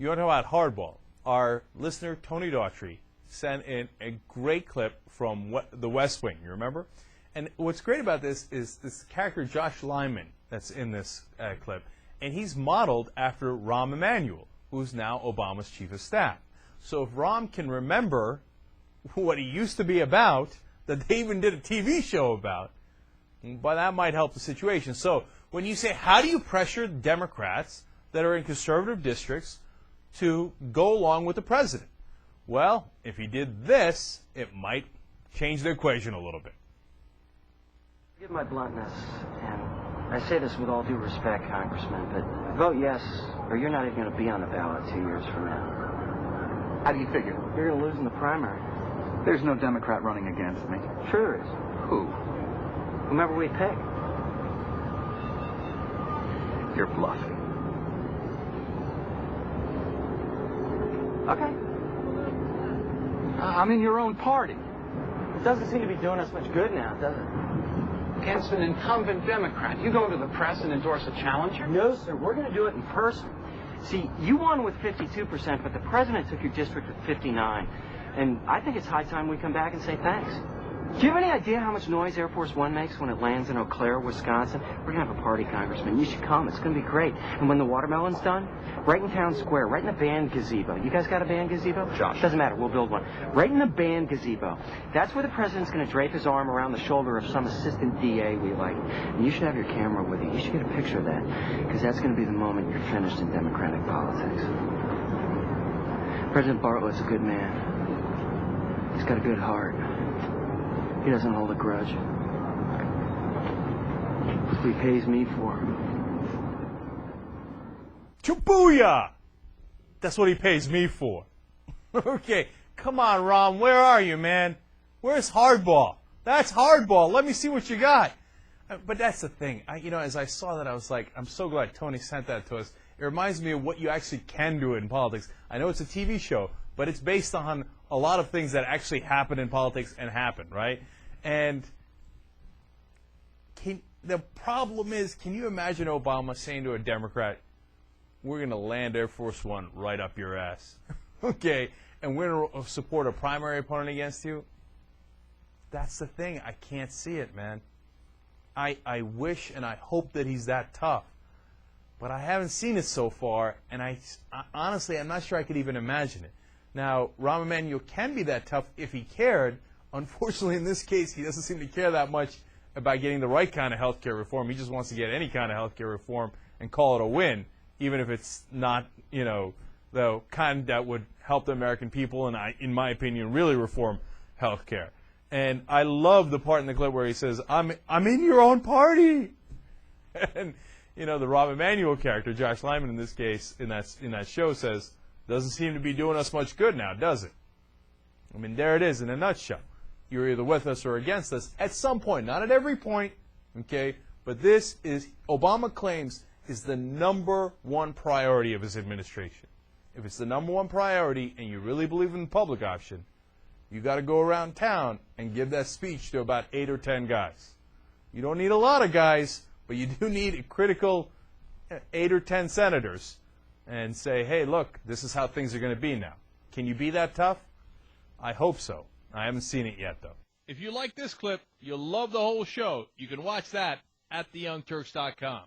You want to talk about hardball? Our listener, Tony Daughtry, sent in a great clip from The West Wing, you remember? And what's great about this is this character, Josh Lyman, that's in this clip, and he's modeled after Rahm Emanuel, who's now Obama's chief of staff. So if Rahm can remember what he used to be about, that they even did a TV show about, but that might help the situation. So when you say, how do you pressure Democrats that are in conservative districts to go along with the president? Well, if he did this, it might change the equation a little bit. Forgive my bluntness, and I say this with all due respect, Congressman, but vote yes, or you're not even going to be on the ballot 2 years from now. How do you figure? You're going to lose in the primary. There's no Democrat running against me. Sure there is. Who? Whomever we pick. You're bluffing. Okay. I'm in your own party. It doesn't seem to be doing us much good now, does it? Against an incumbent Democrat. You go to the press and endorse a challenger? No, sir. We're going to do it in person. See, you won with 52%, but the president took your district with 59%. And I think it's high time we come back and say thanks. Do you have any idea how much noise Air Force One makes when it lands in Eau Claire, Wisconsin? We're going to have a party, Congressman. You should come. It's going to be great. And when the watermelon's done, right in Town Square, right in the band gazebo. You guys got a band gazebo? Josh. Doesn't matter. We'll build one. Right in the band gazebo. That's where the president's going to drape his arm around the shoulder of some assistant DA we like. And you should have your camera with you. You should get a picture of that. Because that's going to be the moment you're finished in Democratic politics. President Bartlett's a good man. He's got a good heart. He doesn't hold a grudge. That's what he pays me for. Chabooyah! That's what he pays me for. Okay, come on, Rahm. Where are you, man? Where's Hardball? That's Hardball. Let me see what you got. But that's the thing. As I saw that, I was like, I'm so glad Tony sent that to us. It reminds me of what you actually can do in politics. I know it's a TV show, but it's based on a lot of things that actually happen in politics and happen, right? And the problem is, can you imagine Obama saying to a Democrat, we're going to land Air Force One right up your ass, okay, and we're going to support a primary opponent against you? That's the thing. I can't see it, man. I wish and I hope that he's that tough. But I haven't seen it so far, and honestly, I'm not sure I could even imagine it. Now, Rahm Emanuel can be that tough if he cared. Unfortunately, in this case, he doesn't seem to care that much about getting the right kind of health care reform. He just wants to get any kind of health care reform and call it a win, even if it's not, the kind that would help the American people and, in my opinion, really reform health care. And I love the part in the clip where he says, I'm in your own party. And, the Rahm Emanuel character, Josh Lyman in this case, in that show says, doesn't seem to be doing us much good now, does it? I mean, there it is in a nutshell. You're either with us or against us at some point, not at every point, okay? But this is, Obama claims, is the #1 priority of his administration. If it's the #1 priority and you really believe in the public option, you got to go around town and give that speech to about 8 or 10 guys. You don't need a lot of guys, but you do need a critical 8 or 10 senators and say, hey, look, this is how things are going to be now. Can you be that tough? I hope so. I haven't seen it yet, though. If you like this clip, you'll love the whole show. You can watch that at theyoungturks.com.